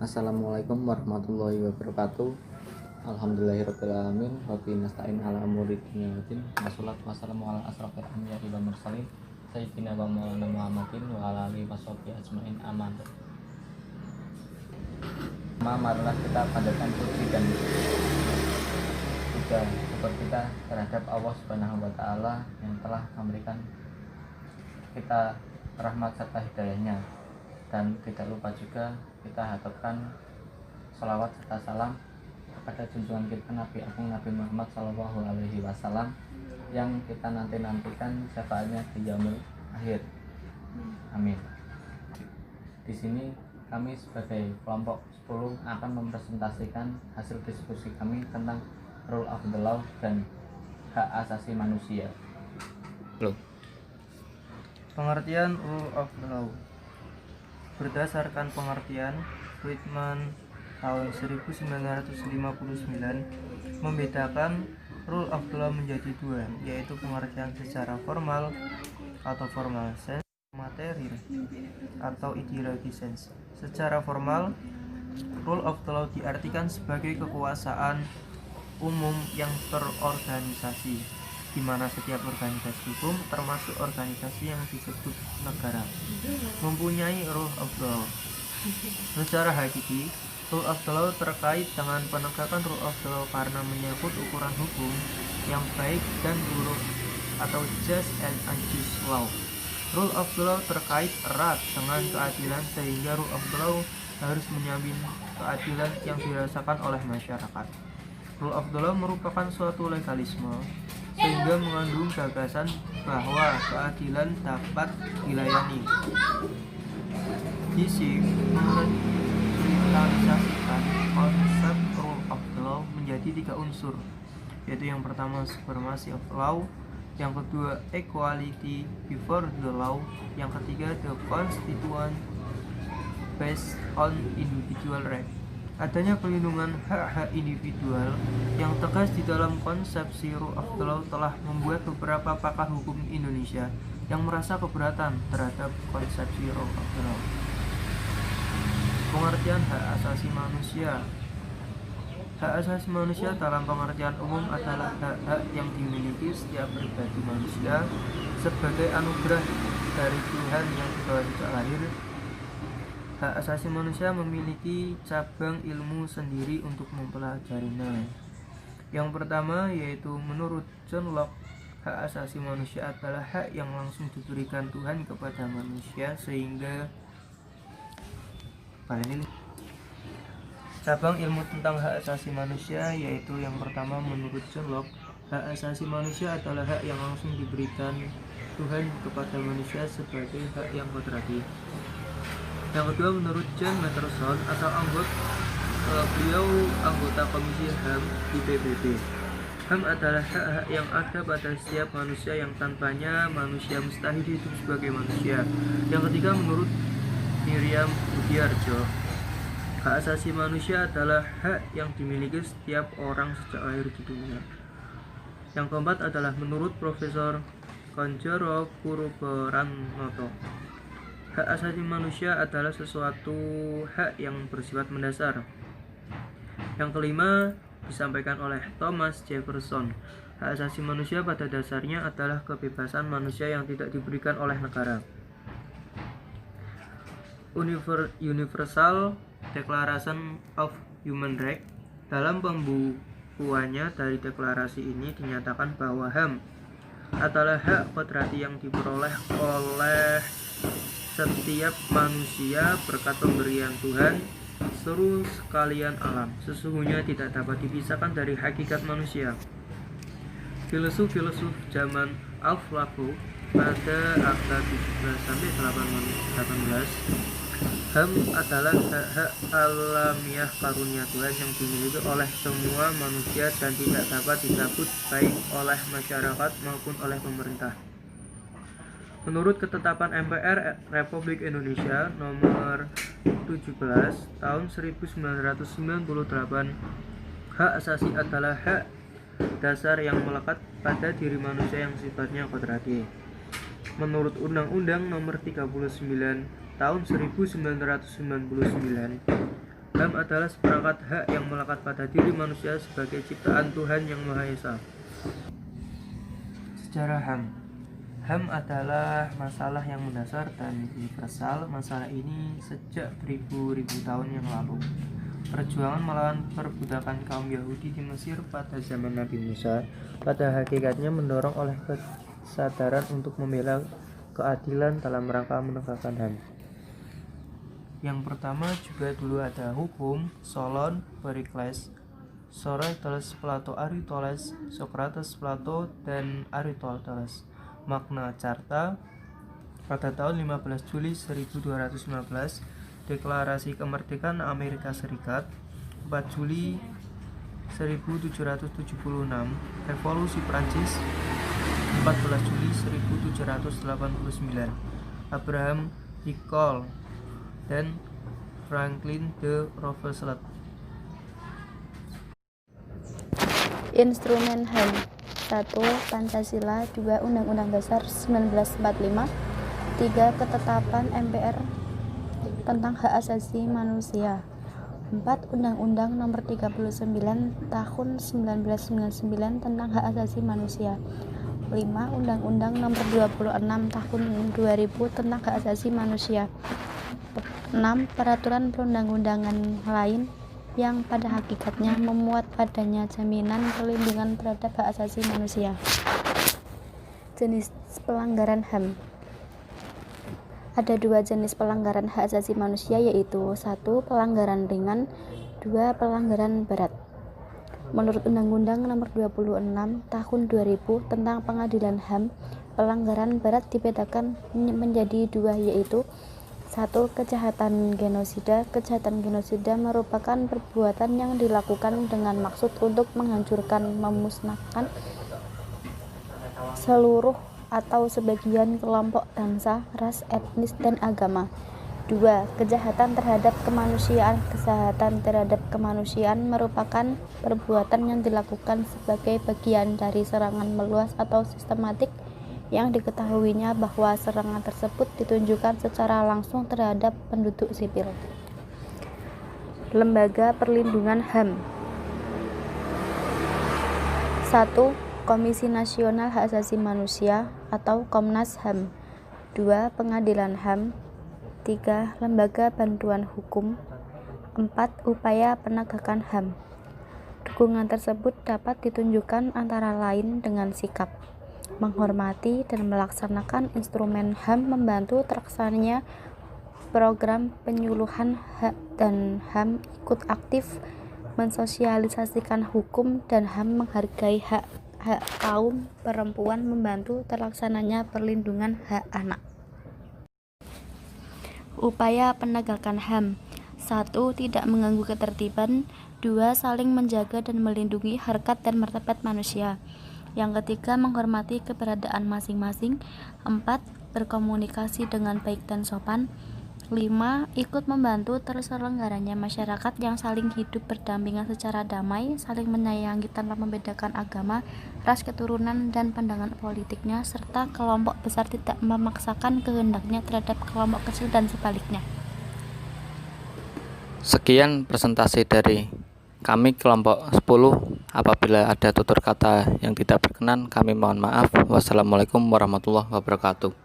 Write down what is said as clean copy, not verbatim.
Assalamualaikum warahmatullahi wabarakatuh. Alhamdulillahirrahmanirrahim. Rabbi nasta'in ala umuri dunya waddin. Wassalatu wassalamu ala asrofil anbiya'i wal mursalin sayyidina wa maulana Muhammadin wa ala alihi washabihi ajmain. Aman. Marilah kita panjatkan puji dan puja syukur kita terhadap Allah Subhanahu wa taala yang telah memberikan kita rahmat serta hidayahnya. Dan tidak lupa juga kita haturkan salawat serta salam kepada junjungan kita Nabi Agung Nabi Muhammad SAW yang kita nantikan syafaatnya di yaumil akhir. Amin. Di sini kami sebagai kelompok 10 akan mempresentasikan hasil diskusi kami tentang rule of the law dan hak asasi manusia. Pengertian rule of the law. Berdasarkan pengertian Friedman tahun 1959 membedakan rule of the law menjadi dua, yaitu pengertian secara formal atau formal sense, materi atau ideologi sense. Secara formal, rule of the law diartikan sebagai kekuasaan umum yang terorganisasi, di mana setiap organisasi hukum, termasuk organisasi yang disebut negara, mempunyai rule of law. Secara hakiki, rule of the law terkait dengan penegakan rule of the law karena menyangkut ukuran hukum yang baik dan buruk atau just and unjust law. Rule of the law terkait erat dengan keadilan, sehingga rule of the law harus menjamin keadilan yang dirasakan oleh masyarakat. Rule of the law merupakan suatu legalisme sehingga mengandung gagasan bahwa keadilan dapat dilayani. Giese mengkristallisasikan konsep rule of the law menjadi 3 unsur, yaitu yang pertama supremacy of law, yang kedua equality before the law, yang ketiga the constitution based on individual right. Adanya pelindungan hak-hak individual yang tegas di dalam konsepsi rule of the law telah membuat beberapa pakar hukum Indonesia yang merasa keberatan terhadap konsepsi rule of the law. Pengertian hak asasi manusia. Hak asasi manusia dalam pengertian umum adalah hak-hak yang dimiliki setiap pribadi manusia sebagai anugerah dari Tuhan yang telah sejak lahir. Hak asasi manusia memiliki cabang ilmu sendiri untuk mempelajarinya. Yang pertama yaitu menurut John Locke, hak asasi manusia adalah hak yang langsung diberikan Tuhan kepada manusia sehingga cabang ilmu tentang hak asasi manusia yaitu yang pertama menurut John Locke, hak asasi manusia adalah hak yang langsung diberikan Tuhan kepada manusia sebagai hak yang kodrati. Yang kedua menurut John Matterson atau beliau anggota Komisi HAM di PBB. HAM adalah hak-hak yang ada pada setiap manusia yang tanpanya manusia mustahil hidup sebagai manusia. Yang ketiga menurut Miriam Budiarjo, hak asasi manusia adalah hak yang dimiliki setiap orang sejak lahir di dunia. Yang keempat adalah menurut Profesor Konjoro Puruberanoto, hak asasi manusia adalah sesuatu hak yang bersifat mendasar. Yang kelima disampaikan oleh Thomas Jefferson, hak asasi manusia pada dasarnya adalah kebebasan manusia yang tidak diberikan oleh negara. Universal Declaration of Human Rights, dalam pembukuannya dari deklarasi ini dinyatakan bahwa HAM adalah hak kodrati yang diperoleh oleh setiap manusia berkat pemberian Tuhan seluruh sekalian alam. Sesungguhnya tidak dapat dipisahkan dari hakikat manusia. Filosof zaman Aflatun pada abad 17-18, HAM adalah hak-hak alamiah karunia Tuhan yang dimiliki oleh semua manusia dan tidak dapat dicabut baik oleh masyarakat maupun oleh pemerintah. Menurut ketetapan MPR Republik Indonesia nomor 17 tahun 1998, hak asasi adalah hak dasar yang melekat pada diri manusia yang sifatnya kodrati. Menurut Undang-Undang nomor 39 tahun 1999, HAM adalah seperangkat hak yang melekat pada diri manusia sebagai ciptaan Tuhan Yang Maha Esa. Sejarah HAM. HAM adalah masalah yang mendasar dan universal. Masalah ini sejak beribu-ribu tahun yang lalu. Perjuangan melawan perbudakan kaum Yahudi di Mesir pada zaman Nabi Musa pada hakikatnya mendorong oleh kesadaran untuk membela keadilan dalam rangka menegakkan HAM. Yang pertama juga dulu ada hukum, Solon, Perikles, Socrates, Plato, Aristoteles, Socrates, Plato, dan Aristoteles. Magna Carta pada tahun 15 Juli 1215, Deklarasi Kemerdekaan Amerika Serikat 4 Juli 1776, Revolusi Prancis 14 Juli 1789, Abraham Lincoln dan Franklin D. Roosevelt. Instrumen HAM 1. Pancasila 2. Undang-Undang Dasar 1945 3. Ketetapan MPR tentang hak asasi manusia 4. Undang-Undang Nomor 39 Tahun 1999 tentang hak asasi manusia 5. Undang-Undang Nomor 26 Tahun 2000 tentang hak asasi manusia 6. Peraturan perundang-undangan lain yang pada hakikatnya memuat padanya jaminan perlindungan terhadap hak asasi manusia. Jenis pelanggaran HAM. Ada dua jenis pelanggaran hak asasi manusia, yaitu 1. Pelanggaran ringan, 2. Pelanggaran berat. Menurut Undang-Undang Nomor 26 Tahun 2000 tentang Pengadilan HAM, pelanggaran berat dibedakan menjadi dua, yaitu 1. Kejahatan genosida. Kejahatan genosida merupakan perbuatan yang dilakukan dengan maksud untuk menghancurkan, memusnahkan seluruh atau sebagian kelompok bangsa, ras, etnis, dan agama. 2. Kejahatan terhadap kemanusiaan. Kejahatan terhadap kemanusiaan merupakan perbuatan yang dilakukan sebagai bagian dari serangan meluas atau sistematik yang diketahuinya bahwa serangan tersebut ditunjukkan secara langsung terhadap penduduk sipil. Lembaga Perlindungan HAM. 1. Komisi Nasional Hak Asasi Manusia atau Komnas HAM. 2. Pengadilan HAM. 3. Lembaga Bantuan Hukum. 4. Upaya penegakan HAM. Dukungan tersebut dapat ditunjukkan antara lain dengan sikap menghormati dan melaksanakan instrumen HAM, membantu terlaksananya program penyuluhan hak dan HAM, ikut aktif mensosialisasikan hukum dan HAM, menghargai hak kaum perempuan, membantu terlaksananya perlindungan hak anak. Upaya penegakan HAM. 1. Tidak mengganggu ketertiban. 2. Saling menjaga dan melindungi harkat dan martabat manusia. Yang ketiga, menghormati keberadaan masing-masing. 4. Berkomunikasi dengan baik dan sopan. 5. Ikut membantu terselenggaranya masyarakat yang saling hidup berdampingan secara damai, saling menyayangi tanpa membedakan agama, ras, keturunan, dan pandangan politiknya, serta kelompok besar tidak memaksakan kehendaknya terhadap kelompok kecil dan sebaliknya. Sekian presentasi dari kami kelompok 10. Apabila ada tutur kata yang tidak berkenan, kami mohon maaf. Wassalamualaikum warahmatullahi wabarakatuh.